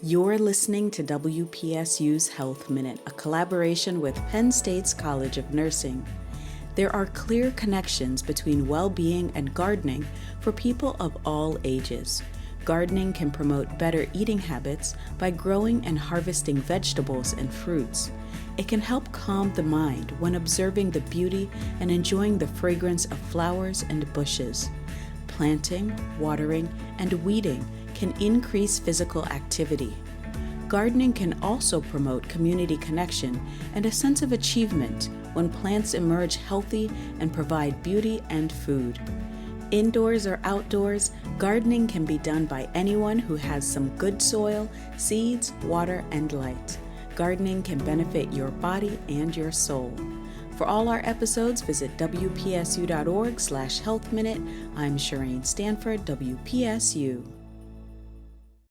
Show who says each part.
Speaker 1: You're listening to WPSU's Health Minute, a collaboration with Penn State's College of Nursing. There are clear connections between well-being and gardening for people of all ages. Gardening can promote better eating habits by growing and harvesting vegetables and fruits. It can help calm the mind when observing the beauty and enjoying the fragrance of flowers and bushes. Planting, watering, and weeding can increase physical activity. Gardening can also promote community connection and a sense of achievement when plants emerge healthy and provide beauty and food. Indoors or outdoors, gardening can be done by anyone who has some good soil, seeds, water, and light. Gardening can benefit your body and your soul. For all our episodes, visit wpsu.org/healthminute. I'm Shireen Stanford, WPSU.